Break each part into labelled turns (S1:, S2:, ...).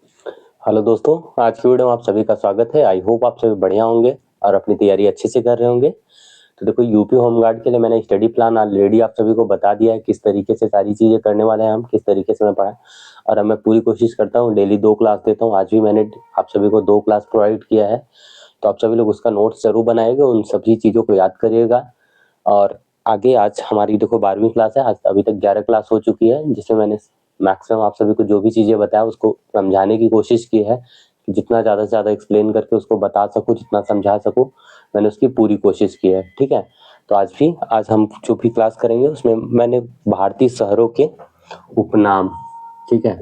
S1: Hello दोस्तों, आज की वीडियो में आप सभी का स्वागत है। आई होप आप सभी बढ़िया होंगे और अपनी तैयारी अच्छे से कर रहे होंगे। तो देखो, यूपी होम गार्ड के लिए मैंने स्टडी प्लान ऑलरेडी आप सभी को बता दिया है, किस तरीके से सारी चीज़ें करने वाले हैं हम, किस तरीके से मैं पढ़ा। और अब मैं पूरी कोशिश करता हूँ, डेली 2 क्लास देता हूँ। आज भी मैंने आप सभी को 2 क्लास प्रोवाइड किया है, तो आप सभी लोग उसका नोट्स ज़रूर बनाइएगा, उन सभी चीज़ों को याद करिएगा। और आगे आज हमारी देखो 12वीं क्लास है, आज अभी तक 11 क्लास हो चुकी है, जिसमें मैंने मैक्सिमम आप सभी को जो भी चीज़ें बताया उसको समझाने की कोशिश की है कि जितना ज़्यादा से ज़्यादा एक्सप्लेन करके उसको बता सकूँ, जितना समझा सकूँ, मैंने उसकी पूरी कोशिश की है। ठीक है, तो आज हम जो भी क्लास करेंगे उसमें मैंने भारतीय शहरों के उपनाम, ठीक है,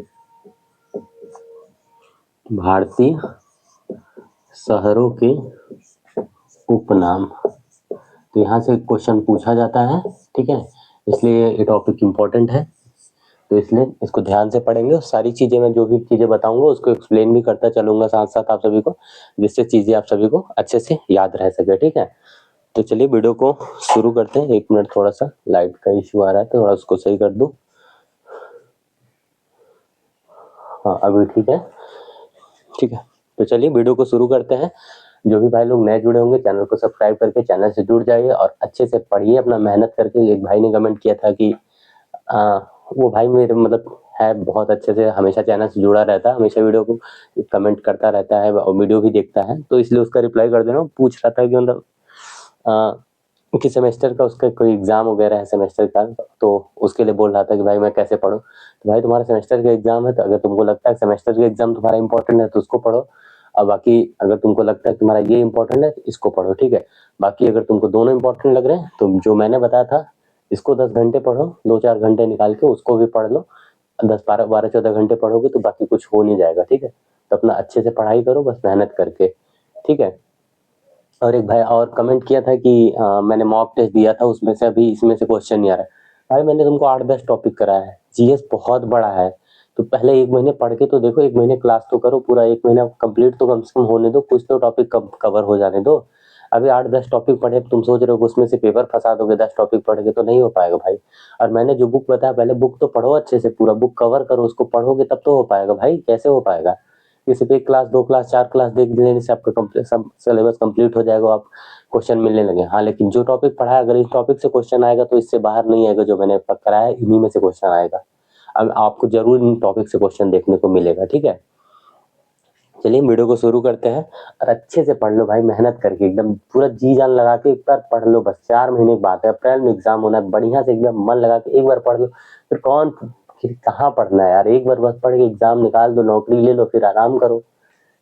S1: भारतीय शहरों के उपनाम, तो यहाँ से क्वेश्चन पूछा जाता है। ठीक है, इसलिए ये टॉपिक इम्पोर्टेंट है, तो इसलिए इसको ध्यान से पढ़ेंगे। सारी चीज़ें मैं जो भी चीज़ें बताऊंगा उसको एक्सप्लेन भी करता चलूंगा साथ साथ आप सभी को, जिससे चीज़ें आप सभी को अच्छे से याद रह सके। ठीक है, तो चलिए वीडियो को शुरू करते हैं। 1 मिनट, थोड़ा सा लाइट का इशू आ रहा है तो थोड़ा उसको सही कर दूं। हाँ, अभी ठीक है। ठीक है, तो चलिए वीडियो को शुरू करते हैं। जो भी भाई लोग नए जुड़े होंगे, चैनल को सब्सक्राइब करके चैनल से जुड़ जाइए और अच्छे से पढ़िए, अपना मेहनत करके। एक भाई ने कमेंट किया था कि आ, वो भाई मेरे मतलब है बहुत अच्छे से, हमेशा चैनल से जुड़ा रहता है, हमेशा वीडियो को कमेंट करता रहता है और वीडियो भी देखता है, तो इसलिए उसका रिप्लाई कर दे रहा हूँ। पूछ रहा था कि मतलब कि सेमेस्टर का उसका कोई एग्जाम वगैरह है सेमेस्टर का, तो उसके लिए बोल रहा था कि भाई मैं कैसे पढूं। तो भाई तुम्हारा सेमेस्टर का एग्जाम है, तो अगर तुमको लगता है सेमेस्टर का एग्जाम तुम्हारा इंपॉर्टेंट है तो उसको पढ़ो, और बाकी अगर तुमको लगता है तुम्हारा ये इंपॉर्टेंट है तो इसको पढ़ो। ठीक है, बाकी अगर तुमको दोनों इंपॉर्टेंट लग रहे हैं तो जो मैंने बताया था इसको 10 घंटे पढ़ो, 2-4 घंटे निकाल के उसको भी पढ़ लो। 10-12-14 घंटे पढ़ोगे तो बाकी कुछ हो नहीं जाएगा। ठीक है, तो अपना अच्छे से पढ़ाई करो, बस मेहनत करके। ठीक है, और एक भाई और कमेंट किया था कि मैंने मॉक टेस्ट दिया था, उसमें से अभी इसमें से क्वेश्चन नहीं आ रहा है। भाई मैंने तुमको 8-10 टॉपिक कराया है, जीएस बहुत बड़ा है, तो पहले 1 महीने पढ़ के तो देखो, 1 महीने क्लास तो करो, पूरा 1 महीना कंप्लीट तो कम से कम होने दो, कुछ तो टॉपिक कवर हो जाने दो। अभी 8-10 टॉपिक पढ़े तुम सोच रहे हो कि उसमें से पेपर फंसा दोगे 10 टॉपिक पढ़ के, तो नहीं हो पाएगा भाई। और मैंने जो बुक बताया, पहले बुक तो पढ़ो अच्छे से, पूरा बुक कवर करो, उसको पढ़ोगे तब तो हो पाएगा भाई, कैसे हो पाएगा। ये सिर्फ 1 क्लास 2 क्लास 4 क्लास देख लेने से आपका सब सिलेबस कंप्लीट हो जाएगा, आप क्वेश्चन मिलने लगे। हाँ, लेकिन जो टॉपिक पढ़ा है, अगर इस टॉपिक से क्वेश्चन आएगा तो इससे बाहर नहीं आएगा, जो मैंने कराया है इन्हीं में से क्वेश्चन आएगा। अब आपको जरूर इन टॉपिक से क्वेश्चन देखने को मिलेगा। ठीक है, चलिए वीडियो को शुरू करते हैं। और अच्छे से पढ़ लो भाई, मेहनत करके एकदम पूरा जी जान लगा के एक बार पढ़ लो। बस 4 महीने की बात है, अप्रैल में एग्जाम होना है, बढ़िया से एकदम मन लगा के एक बार पढ़ लो। फिर कहाँ पढ़ना है यार, एक बार बस पढ़ के एग्जाम निकाल दो, नौकरी ले लो, फिर आराम करो।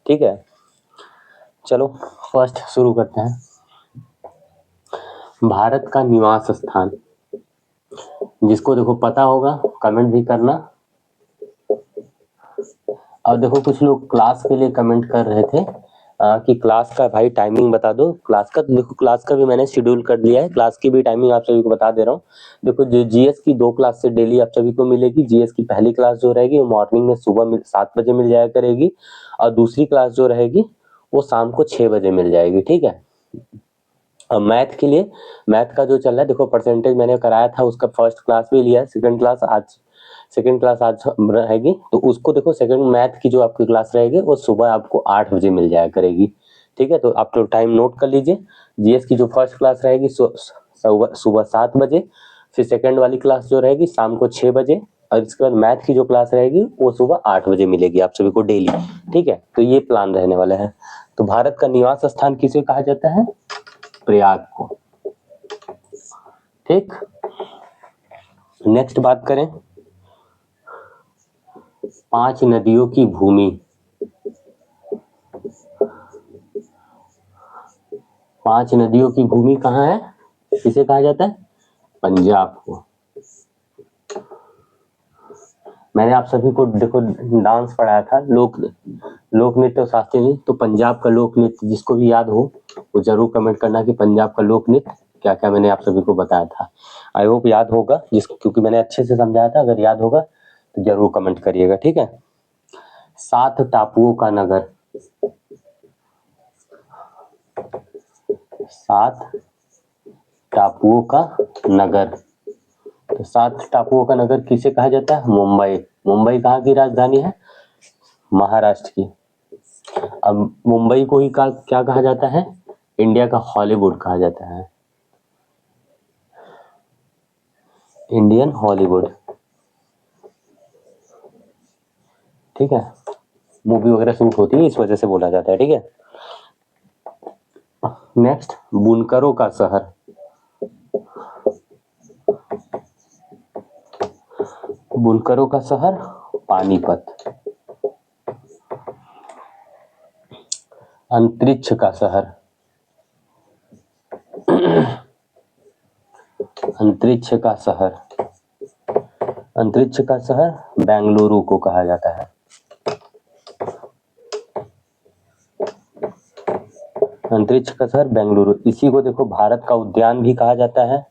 S1: ठीक है, चलो फर्स्ट शुरू करते हैं। भारत का निवास स्थान, जिसको देखो पता होगा कमेंट भी करना। और देखो कुछ लोग क्लास के लिए कमेंट कर रहे थे कि क्लास का भाई टाइमिंग बता दो क्लास का। तो देखो क्लास का भी मैंने शेड्यूल कर दिया है, क्लास की भी टाइमिंग आप सभी को बता दे रहा हूँ। देखो, जो जीएस की 2 क्लास से डेली आप सभी को मिलेगी। जीएस की पहली क्लास जो रहेगी वो मॉर्निंग में सुबह 7 बजे मिल जाया करेगी, और दूसरी क्लास जो रहेगी वो शाम को 6 बजे मिल जाएगी। ठीक है, अब मैथ के लिए, मैथ का जो चल रहा है, देखो परसेंटेज मैंने कराया था, उसका फर्स्ट क्लास भी लिया है, सेकंड क्लास आज रहेगी, तो उसको देखो सेकंड मैथ की जो आपकी क्लास रहेगी वो सुबह आपको 8 बजे मिल जाया करेगी। ठीक है, तो आप तो टाइम नोट कर लीजिए। जीएस की जो फर्स्ट क्लास रहेगी सुबह 7 बजे, फिर सेकंड वाली क्लास जो रहेगी शाम को 6 बजे, और इसके बाद मैथ की जो क्लास रहेगी वो सुबह 8 बजे मिलेगी आप सभी को डेली। ठीक है, तो ये प्लान रहने वाला है। तो भारत का निवास स्थान किसे कहा जाता है? प्रयाग को। ठीक, नेक्स्ट बात करें, 5 नदियों की भूमि। 5 नदियों की भूमि कहाँ है, किसे कहा जाता है? पंजाब को। मैंने आप सभी को देखो डांस पढ़ाया था, लोक नृत्य और शास्त्रीय नृत्य, तो पंजाब का लोक नृत्य जिसको भी याद हो वो जरूर कमेंट करना कि पंजाब का लोक नृत्य क्या क्या मैंने आप सभी को बताया था। आई होप याद होगा, क्योंकि मैंने अच्छे से समझाया था। अगर याद होगा तो जरूर कमेंट करिएगा। ठीक है, 7 टापुओं का नगर। 7 टापुओं का नगर, तो 7 टापुओं का नगर किसे कहा जाता है? मुंबई। मुंबई कहाँ की राजधानी है? महाराष्ट्र की। अब मुंबई को ही क्या कहा जाता है? इंडिया का हॉलीवुड कहा जाता है, इंडियन हॉलीवुड। ठीक है, मूवी वगैरह शूट होती है, इस वजह से बोला जाता है। ठीक है, नेक्स्ट, बुनकरों का शहर। बुनकरों का शहर पानीपत। अंतरिक्ष का शहर, अंतरिक्ष का शहर, अंतरिक्ष का शहर बेंगलुरु को कहा जाता है। अंतरिक्ष का शहर बेंगलुरु। इसी को देखो भारत का उद्यान भी कहा जाता है,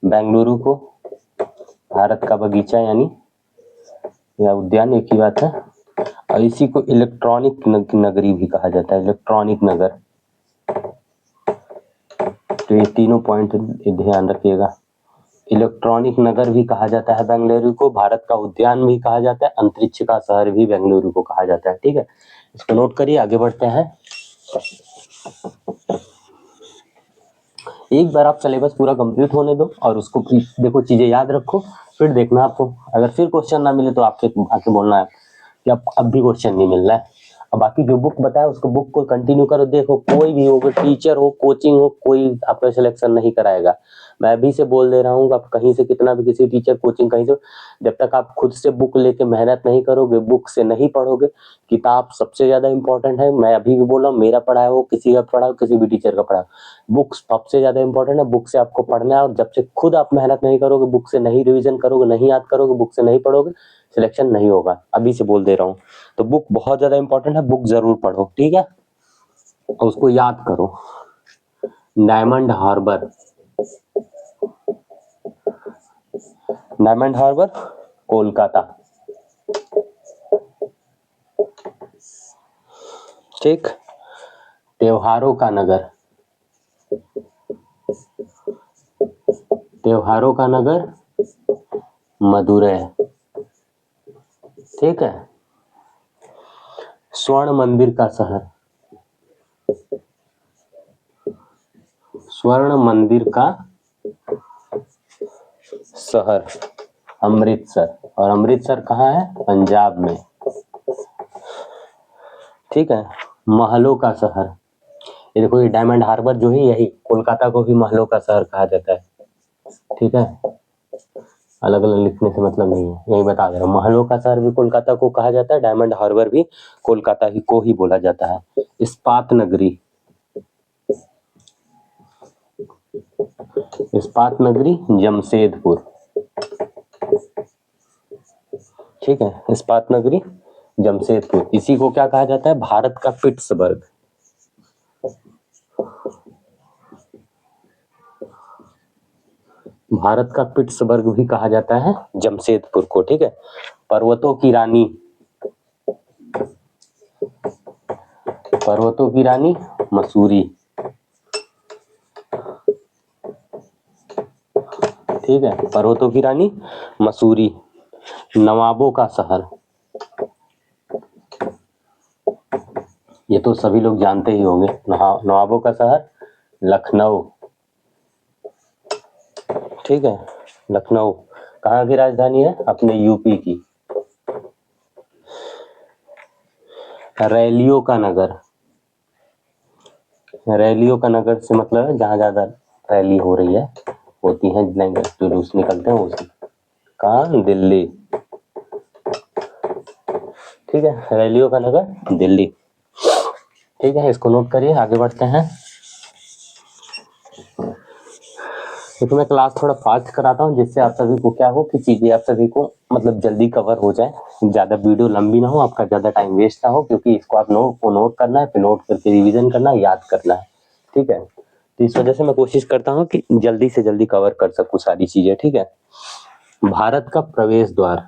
S1: बेंगलुरु को भारत का बगीचा यानी या उद्यान एक ही बात है। और इसी को इलेक्ट्रॉनिक नगरी भी कहा जाता है, इलेक्ट्रॉनिक नगर। तो ये तीनों पॉइंट ध्यान रखिएगा। इलेक्ट्रॉनिक नगर भी कहा जाता है बेंगलुरु को, भारत का उद्यान भी कहा जाता है, अंतरिक्ष का शहर भी बेंगलुरु को कहा जाता है। ठीक है, इसको नोट करिए, आगे बढ़ते हैं। एक बार आप सिलेबस पूरा कंप्लीट होने दो और उसको देखो, चीजें याद रखो, फिर देखना आपको। अगर फिर क्वेश्चन ना मिले तो आपके आके बोलना है कि अब भी क्वेश्चन नहीं मिल रहा है। अब बाकी जो बुक बताया उसको बुक को कंटिन्यू करो। देखो कोई भी हो, टीचर हो, कोचिंग हो, कोई आपका सिलेक्शन नहीं कराएगा। मैं अभी से बोल दे रहा हूँ, आप कहीं से कितना भी, किसी टीचर, कोचिंग, कहीं से, जब तक आप खुद से बुक लेके मेहनत नहीं करोगे, बुक से नहीं पढ़ोगे। किताब सबसे ज्यादा इंपॉर्टेंट है। मैं अभी भी बोल रहा हूँ, मेरा पढ़ा है वो, किसी का पढ़ा हो, किसी भी टीचर का पढ़ा, बुक्स सबसे ज्यादा इंपॉर्टेंट है। बुक से आपको पढ़ना है, और जब से खुद आप मेहनत नहीं करोगे, बुक से नहीं रिवीजन करोगे, नहीं याद करोगे, बुक से नहीं पढ़ोगे, सिलेक्शन नहीं होगा। अभी से बोल दे रहा हूँ। तो बुक बहुत ज्यादा इंपॉर्टेंट है, बुक जरूर पढ़ो। ठीक है, और उसको याद करो। डायमंड हार्बर, डायमंड हार्बर कोलकाता। ठीक, त्योहारों का नगर, त्योहारों का नगर मदुरै। ठीक है, स्वर्ण मंदिर का शहर, स्वर्ण मंदिर का शहर अमृतसर। और अमृतसर कहाँ है? पंजाब में। ठीक है, महलों का शहर। ये देखो, ये डायमंड हार्बर जो है, यही कोलकाता को भी महलों का शहर कहा जाता है। ठीक है, अलग अलग लिखने से मतलब नहीं है, यही बता दे रहा हूँ। महलों का शहर भी कोलकाता को कहा जाता है, डायमंड हार्बर भी कोलकाता ही को ही बोला जाता है। इस्पात नगरी, इस्पात नगरी जमशेदपुर। ठीक है, इस्पात नगरी जमशेदपुर। इसी को क्या कहा जाता है? भारत का पिट्सबर्ग। भारत का पिट्सबर्ग भी कहा जाता है जमशेदपुर को। ठीक है, पर्वतों की रानी, पर्वतों की रानी मसूरी। ठीक है, पर्वतों की रानी मसूरी। नवाबों का शहर, ये तो सभी लोग जानते ही होंगे, नवाबों का शहर लखनऊ। ठीक है, लखनऊ कहाँ की राजधानी है? अपने यूपी की। रैलियों का नगर, रैलियों का नगर से मतलब है जहाँ ज्यादा रैली हो रही है, होती है, जुलूस निकलते हैं उसी। कहाँ? दिल्ली। ठीक है, रैलियों का नगर दिल्ली। ठीक है, इसको नोट करिए, आगे बढ़ते हैं। तो मैं क्लास थोड़ा फास्ट कराता हूँ, जिससे आप सभी को क्या हो कि चीजें आप सभी को मतलब जल्दी कवर हो जाए, ज्यादा वीडियो लंबी ना हो, आपका ज्यादा टाइम वेस्ट ना हो, क्योंकि इसको आप नोट करना है, फिर नोट करके रिवीजन करना है, याद करना है। ठीक है, तो इस वजह से मैं कोशिश करता हूँ कि जल्दी से जल्दी कवर कर सकूँ सारी चीजें। ठीक है, भारत का प्रवेश द्वार,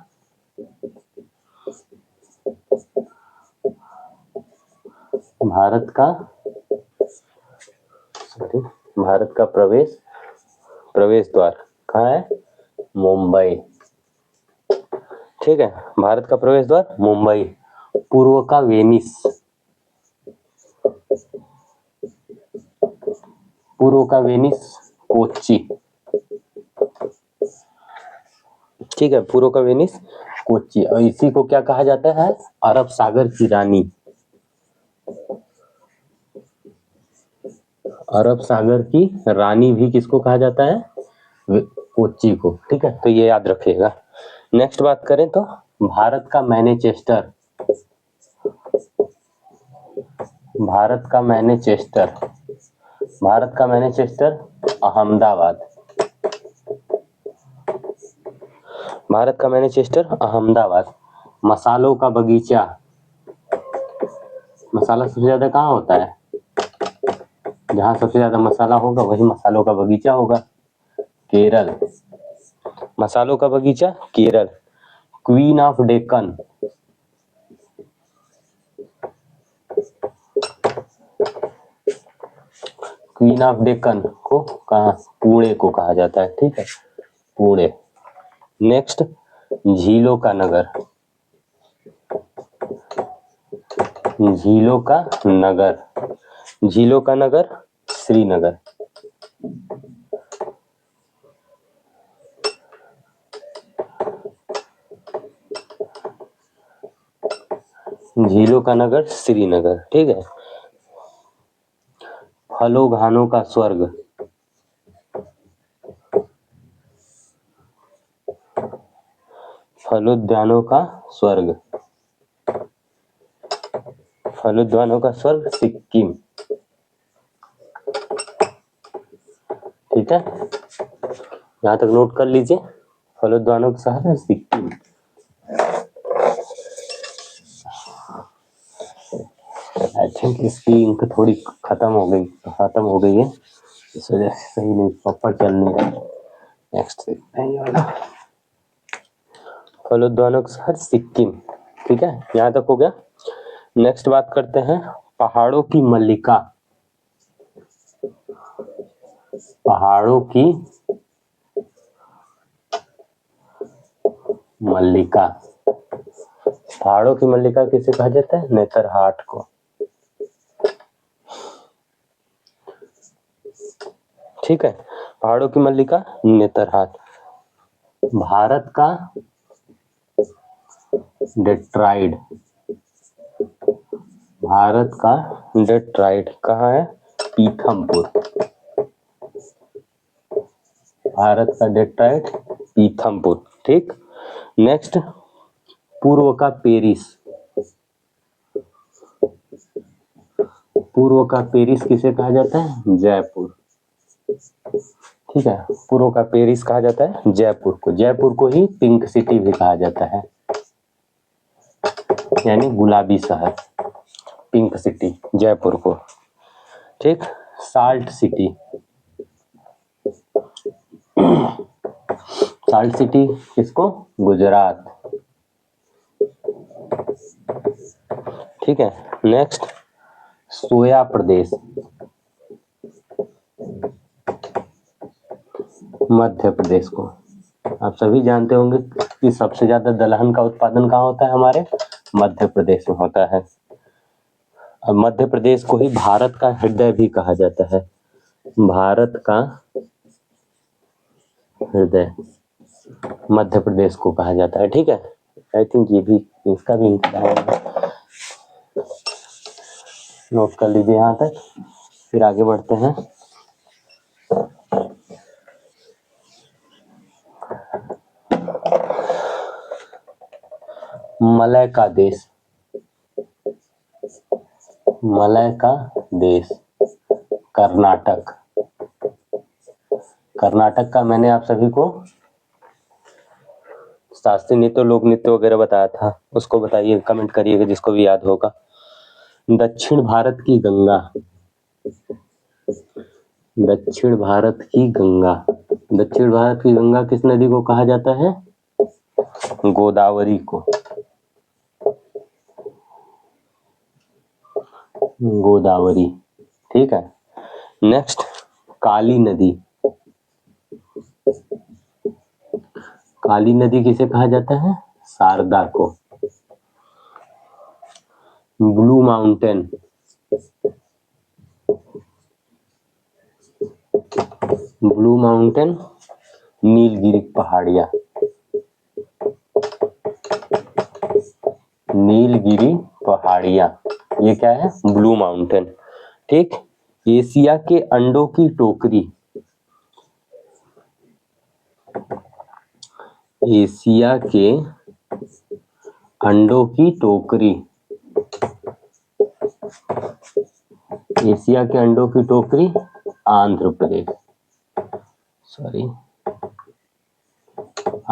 S1: भारत का, भारत का प्रवेश द्वार कहाँ है? मुंबई। ठीक है, भारत का प्रवेश द्वार मुंबई। पूर्व का वेनिस, पूर्व का वेनिस कोच्चि, ठीक है, पूर्व का वेनिस कोच्चि। और इसी को क्या कहा जाता है, अरब सागर की रानी, अरब सागर की रानी भी किसको कहा जाता है, कोच्चि को, ठीक है, तो ये याद रखिएगा। नेक्स्ट बात करें तो भारत का मैनचेस्टर, भारत का मैनचेस्टर, भारत का मैनचेस्टर अहमदाबाद, भारत का मैनचेस्टर अहमदाबाद। मसालों का बगीचा, मसाला सबसे ज्यादा कहाँ होता है, जहाँ सबसे ज्यादा मसाला होगा वही मसालों का बगीचा होगा, केरल, मसालों का बगीचा Kerala. Queen of Deccan, queen of Deccan को कहाँ, पुणे को कहा जाता है, ठीक है, पुणे। नेक्स्ट झीलों का नगर, झीलों का नगर, झीलों का नगर श्रीनगर, झीलों का नगर श्रीनगर, ठीक है। फलों घानों का स्वर्ग, फलोद्यानों का स्वर्ग, फलोद्यानों का स्वर्ग सिक्किम, ठीक है, यहाँ तक नोट कर लीजिए, फलोद्यानों का शहर सिक्किम। आई थिंक इसकी इंक थोड़ी खत्म हो गई है, इस वजह से सही नहीं प्रॉपर चल नहीं रहा। नेक्स्ट देखते हैं ये वाला, फलोद्यानों का शहर सिक्किम, ठीक है, यहाँ तक हो गया। नेक्स्ट बात करते हैं पहाड़ों की मल्लिका, पहाड़ों की मल्लिका, पहाड़ों की मल्लिका किसे कहा जाता है, नेतरहाट को, ठीक है, पहाड़ों की मल्लिका नेतरहाट। भारत का डेट्राइड, भारत का डेट्राइड कहाँ है, पीथमपुर, भारत का डेट्राइड पीथमपुर, ठीक। नेक्स्ट पूर्व का पेरिस, पूर्व का पेरिस किसे कहा जाता है, जयपुर, ठीक है, पूर्व का पेरिस कहा जाता है जयपुर को, जयपुर को ही पिंक सिटी भी कहा जाता है, यानी गुलाबी शहर, पिंक सिटी जयपुर को, ठीक। साल्ट सिटी, साल्ट सिटी किसको, गुजरात, ठीक है। नेक्स्ट सोया प्रदेश, मध्य प्रदेश को, आप सभी जानते होंगे कि सबसे ज्यादा दलहन का उत्पादन कहाँ होता है, हमारे मध्य प्रदेश में होता है। और मध्य प्रदेश को ही भारत का हृदय भी कहा जाता है, भारत का हृदय मध्य प्रदेश को कहा जाता है, ठीक है। आई थिंक ये भी, इसका भी नोट कर लीजिए यहाँ तक, फिर आगे बढ़ते हैं। मलय का देश, मलय का देश कर्नाटक, कर्नाटक का मैंने आप सभी को शास्त्रीय नृत्य लोक नृत्य वगैरह बताया था, उसको बताइए, कमेंट करिएगा जिसको भी याद होगा। दक्षिण भारत की गंगा, दक्षिण भारत की गंगा, दक्षिण भारत की गंगा किस नदी को कहा जाता है, गोदावरी को, गोदावरी, ठीक है। नेक्स्ट काली नदी, काली नदी किसे कहा जाता है, शारदा को, blue mountain, blue mountain, Nilgiri पहाड़ियां, नीलगिरी पहाड़ियां, ये क्या है? Blue mountain. ठीक। एशिया के अंडों की टोकरी, एशिया के अंडों की टोकरी, एशिया के अंडों की टोकरी आंध्र प्रदेश, सॉरी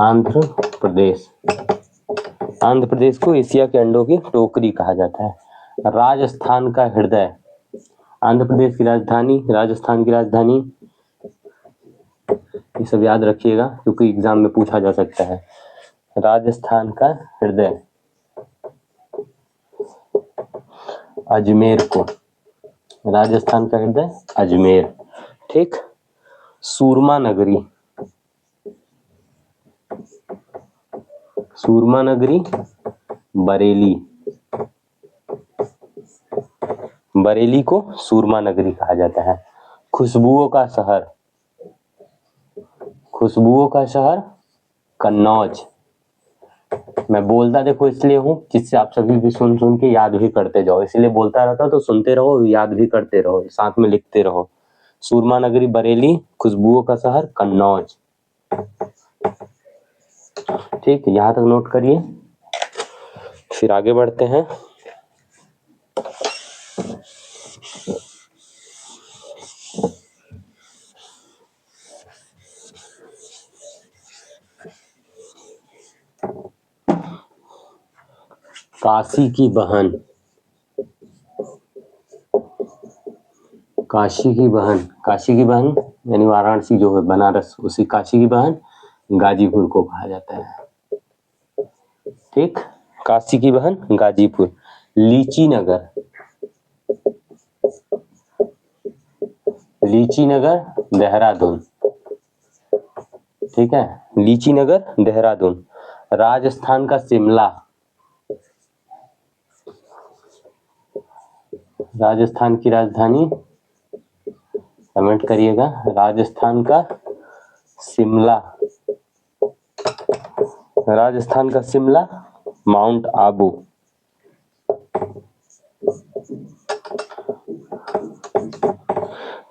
S1: आंध्र प्रदेश, आंध्र प्रदेश को एशिया के अंडों की टोकरी कहा जाता है। राजस्थान का हृदय, आंध्र प्रदेश की राजधानी, राजस्थान की राजधानी, ये सब याद रखिएगा क्योंकि एग्जाम में पूछा जा सकता है। राजस्थान का हृदय अजमेर को, राजस्थान का हृदय अजमेर। ठीक। सूरमा नगरी, सूरमा नगरी बरेली, बरेली को सूरमा नगरी कहा जाता है। खुशबुओं का शहर, खुशबुओं का शहर कन्नौज। मैं बोलता देखो इसलिए हूँ जिससे आप सभी भी सुन सुन के याद भी करते जाओ, इसलिए बोलता रहता तो सुनते रहो, याद भी करते रहो, साथ में लिखते रहो। सूरमा नगरी बरेली, खुशबुओं का शहर कन्नौज। ठीक, यहाँ तक नोट करिए, फिर आगे बढ़ते हैं। काशी की बहन, काशी की बहन, काशी की बहन यानी वाराणसी जो है बनारस, उसी काशी की बहन गाजीपुर को कहा जाता है। ठीक, काशी की बहन गाजीपुर। लीची नगर, लीची नगर देहरादून। ठीक है, लीची नगर देहरादून। राजस्थान का शिमला, राजस्थान की राजधानी, कमेंट करिएगा, राजस्थान का शिमला, राजस्थान का शिमला माउंट आबू।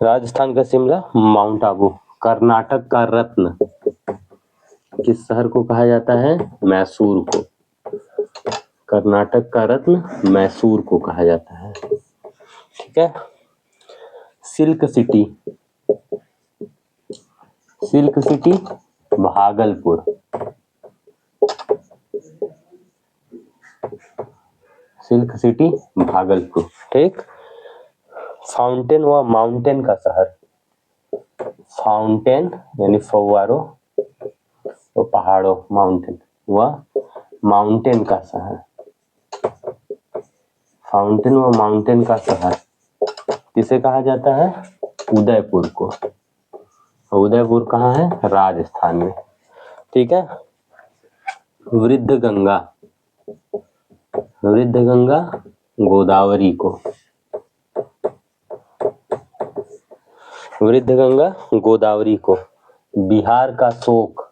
S1: राजस्थान का शिमला माउंट आबू। कर्नाटक का रत्न किस शहर को कहा जाता है? मैसूर को। कर्नाटक का रत्न मैसूर को कहा जाता है। ठीक है। Silk city, silk city Bhagalpur, silk city Bhagalpur. ठीक। फाउंटेन व माउंटेन का शहर, फाउंटेन यानी फव्वारों, तो पहाड़ों, माउंटेन व माउंटेन का शहर, फाउंटेन व माउंटेन का शहर किसे कहा जाता है? उदयपुर को। उदयपुर कहाँ है? राजस्थान में। ठीक है। वृद्ध गंगा, वृद्ध गंगा गोदावरी को, वृद्ध गंगा गोदावरी को। बिहार का शोक,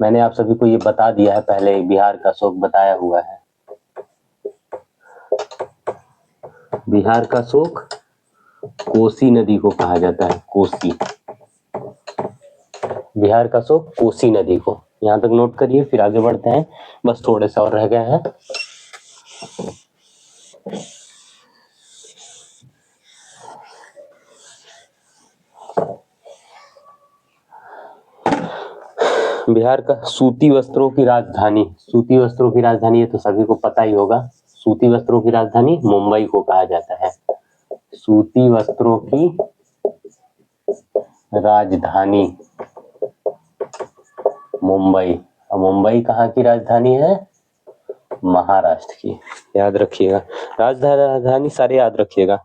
S1: मैंने आप सभी को ये बता दिया है पहले, बिहार का शोक बताया हुआ है। बिहार का शोक कोसी नदी को कहा जाता है, कोसी। बिहार का शोक कोसी नदी को। यहाँ तक नोट करिए, फिर आगे बढ़ते हैं, बस थोड़े से और रह गए हैं। बिहार का सूती वस्त्रों की राजधानी, सूती वस्त्रों की राजधानी ये तो सभी को पता ही होगा, सूती वस्त्रों की राजधानी मुंबई को कहा जाता है। सूती वस्त्रों की राजधानी मुंबई। और मुंबई कहाँ की राजधानी है? महाराष्ट्र की, याद रखिएगा। राजधानी सारे याद रखिएगा।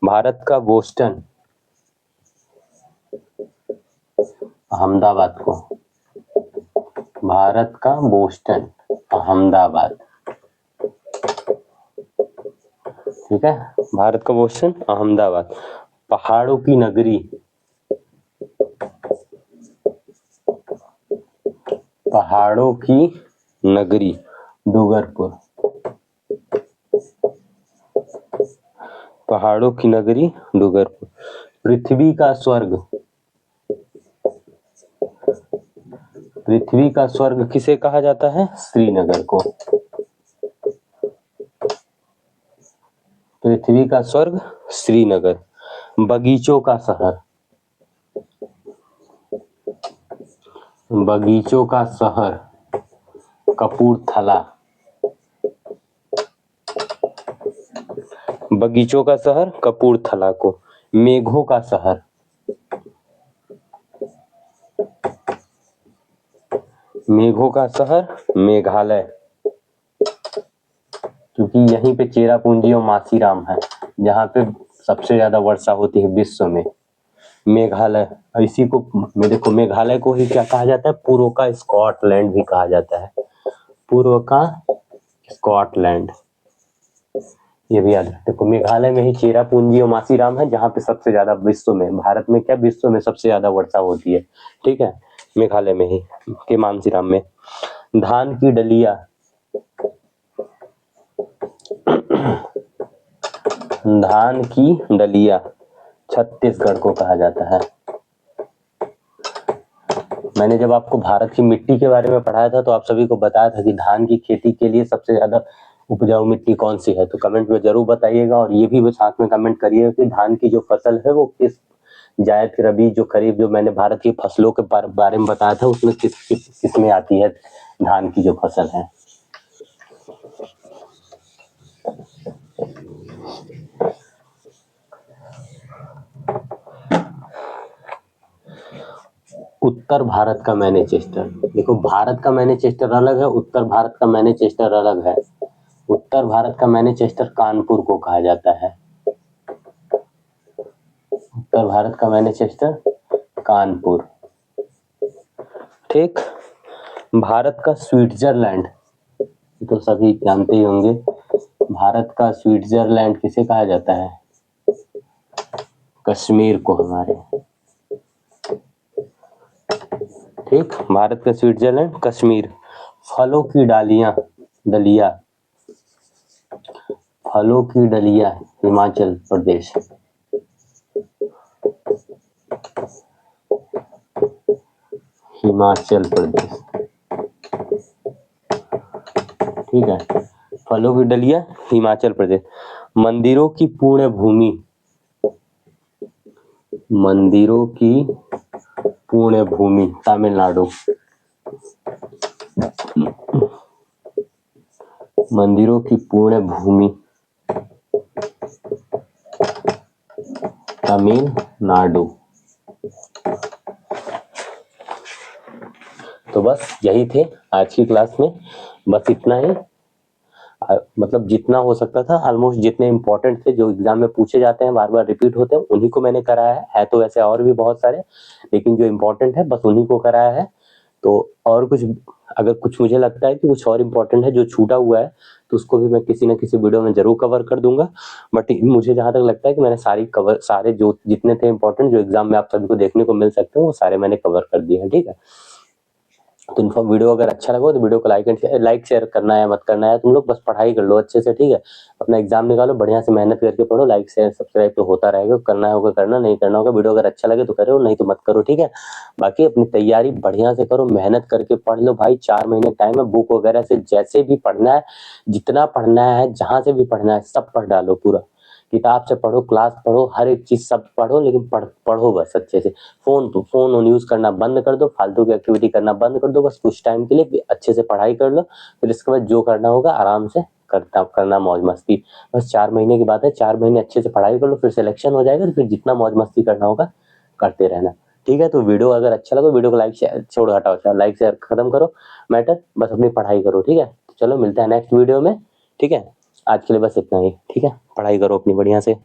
S1: भारत का बोस्टन, अहमदाबाद को, भारत का बोस्टन अहमदाबाद। ठीक है, भारत का क्वेश्चन अहमदाबाद। पहाड़ों की नगरी, पहाड़ों की नगरी डूंगरपुर, पहाड़ों की नगरी डूंगरपुर। पृथ्वी का स्वर्ग, पृथ्वी का स्वर्ग किसे कहा जाता है? श्रीनगर को। पृथ्वी का स्वर्ग श्रीनगर। बगीचों का शहर, बगीचों का शहर कपूरथला, बगीचों का शहर कपूरथला को। मेघों का शहर, मेघों का शहर मेघालय, क्योंकि यहीं पे चेरापूंजी और मासीराम है जहाँ पे सबसे ज्यादा वर्षा होती है विश्व में। मेघालय, इसी को देखो, मेघालय को ही क्या कहा जाता है? पूर्व का स्कॉटलैंड भी कहा जाता है, पूर्व का स्कॉटलैंड। ये भी याद रखते। देखो मेघालय में ही चेरापूंजी और मासीराम है जहाँ पे सबसे ज्यादा विश्व में, भारत में क्या, विश्व में सबसे ज्यादा वर्षा होती है। ठीक है, मेघालय में ही के मासीराम में। धान की डलिया, धान की डलिया छत्तीसगढ़ को कहा जाता है। मैंने जब आपको भारत की मिट्टी के बारे में पढ़ाया था तो आप सभी को बताया था कि धान की खेती के लिए सबसे ज्यादा उपजाऊ मिट्टी कौन सी है। तो कमेंट में जरूर बताइएगा, और ये भी साथ में कमेंट करिएगा कि धान की जो फसल है वो किस जायद, रबी, जो खरीफ, जो मैंने भारत की फसलों के बारे में बताया था उसमें किस में आती है धान की जो फसल है। उत्तर भारत का मैनचेस्टर, देखो भारत का मैनचेस्टर अलग है, उत्तर भारत का मैनचेस्टर अलग है। उत्तर भारत का मैनचेस्टर कानपुर को कहा जाता है। उत्तर भारत का मैनचेस्टर कानपुर। ठीक, भारत का स्विट्जरलैंड, तो सभी जानते ही होंगे, भारत का स्विट्जरलैंड किसे कहा जाता है? कश्मीर को, हमारे। ठीक, भारत का स्विट्जरलैंड कश्मीर। फलों की डालियां, डलिया, फलों की डलिया हिमाचल प्रदेश। हिमाचल प्रदेश। ठीक है, फलों की डलिया हिमाचल प्रदेश। मंदिरों की पुण्य भूमि, मंदिरों की पुण्य भूमि तमिलनाडु। मंदिरों की पुण्य भूमि तमिलनाडु। तो बस यही थे आज की क्लास में, बस इतना ही। मतलब जितना हो सकता था, ऑलमोस्ट जितने इंपॉर्टेंट थे जो एग्जाम में पूछे जाते हैं, बार बार रिपीट होते हैं, उन्हीं को मैंने कराया है तो वैसे और भी बहुत सारे, लेकिन जो इंपॉर्टेंट है बस उन्हीं को कराया है। तो और कुछ, अगर कुछ मुझे लगता है कि कुछ और इम्पोर्टेंट है जो छूटा हुआ है तो उसको भी मैं किसी न किसी वीडियो में जरूर कवर कर दूंगा। बट मुझे जहां तक लगता है कि मैंने सारे जो जितने थे इंपॉर्टेंट, जो एग्जाम में आप सभी को देखने को मिल सकते हैं, वो सारे मैंने कवर कर दिए हैं। ठीक है, तो वीडियो अगर अच्छा लगा तो वीडियो को लाइक शेयर करना है मत करना है, तुम लोग बस पढ़ाई कर लो अच्छे से। ठीक है, अपना एग्जाम निकालो, बढ़िया से मेहनत करके पढ़ो। लाइक शेयर सब्सक्राइब तो होता रहेगा, करना होगा करना, नहीं करना होगा। वीडियो अगर अच्छा लगे तो करो, नहीं तो मत करो। ठीक है, बाकी अपनी तैयारी बढ़िया से करो, मेहनत करके पढ़ लो भाई। 4 महीने टाइम है, बुक वगैरह से जैसे भी पढ़ना है, जितना पढ़ना है, जहां से भी पढ़ना है सब पढ़ डालो पूरा। किताब से पढ़ो, क्लास पढ़ो, हर एक चीज सब पढ़ो, लेकिन पढ़ो बस अच्छे से। फोन यूज करना बंद कर दो, फालतू की एक्टिविटी करना बंद कर दो, बस कुछ टाइम के लिए अच्छे से पढ़ाई कर लो। फिर इसके बाद जो करना होगा आराम से करना मौज मस्ती। बस 4 महीने की बात है, 4 महीने अच्छे से पढ़ाई कर लो, फिर सिलेक्शन हो जाएगा, तो फिर जितना मौज मस्ती करना होगा करते रहना। ठीक है, तो वीडियो अगर अच्छा लगा, वीडियो को लाइक शेयर छोड़ो, हटाओ, लाइक शेयर खत्म करो मैटर, बस अपनी पढ़ाई करो। ठीक है, चलो मिलते हैं नेक्स्ट वीडियो में। ठीक है, आज के लिए बस इतना ही। ठीक है, पढ़ाई करो अपनी बढ़िया से।